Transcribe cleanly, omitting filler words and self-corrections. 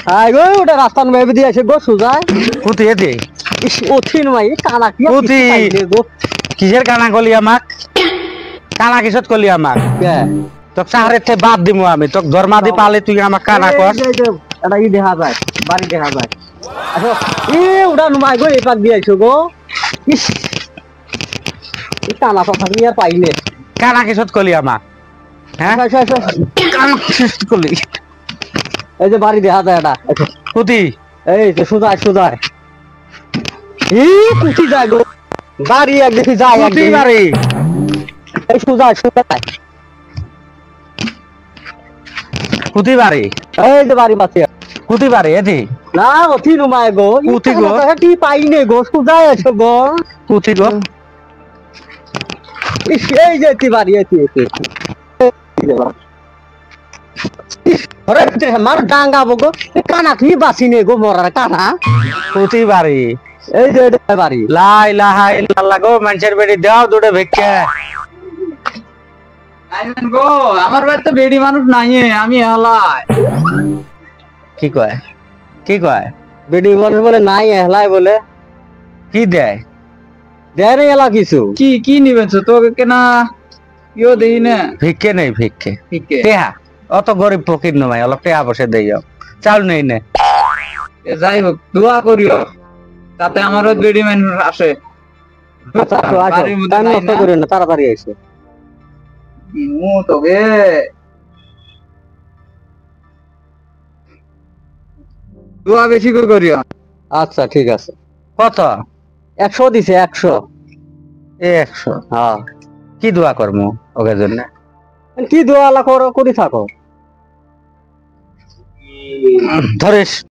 I go ওটা রাস্তার মেয়ে দিয়ে আছে গো সুজায় কুতি এতে ইস ওথিন মাই কানা কি কুতি গো কিসের কানা কলি আমাক কানা কিসত কলি আমাক কে তোক সাহারে তে বাদ দিমু আমি তোক ধর্মা দি পালে তুই আমাক কানা কর এটা ই দেখা যায় বাড়ি দেখা যায় আচ্ছা এ ওটা নুমাই গো এপাক দিয়ে আইছো গো ইস কানা কথা কি আর পাইলে কানা কিসত কলি আমাক হ্যাঁ আচ্ছা আচ্ছা কানা কিসত কলি এই যে বাড়ি দেখা যায় এটা কুতি এই তো সুজায় সুজায় ই কুতি যায় গো বাড়ি এক দেখি যায় কুতি বাড়ি এই সুজায় সুজায় কুতি বাড়ি এই যে বাড়ি পাচ্ছে কুতি বাড়ি এদি না অতি নুমায় গো কুতি গো টি পাইনে গো সুজায় আছো গো কুতি গো এই যে তি বাড়ি এতি এতি আরে মার ডাঙ্গাবো গো কানা কি বাসিনে গো মরার কানা কুতি বাড়ি এই যে এটা বাড়ি লা ইলাহা ইল্লাল্লাহ গো মানুষের বেড়ি দাও দুটো ভিক্ষা আইমেন গো আমার বাড়িতে বেড়ি মানুষ নাই আমি হালাই কি কয় কি কয় বেডি বলে বলে নাই হেলাই বলে কি দেয় দেয় নাই এলা কিছু কি কি নিবেন তোকে কেনা ইও দেই না ভিক্ষে নেই ভিক্ষে ঠিক টেহা অত গরিব ফকির নয় অলপ টেহা বসে দেই চাল নেই নে যাই হোক দোয়া করিও তাতে আমারও বেড়ি মানুষ আসে আচ্ছা আসো আসো বাড়ির মধ্যে টাইম নাই নষ্ট না? করিও না তাড়াতাড়ি এসো ইমু তোকে দোয়া বেশি করে করিও আচ্ছা ঠিক আছে কত 100 দিছে 100 100 হ্যাঁ কি দোয়া করমু ওকে জন্য কি দোয়া আলা করো করি থাকো ধরিস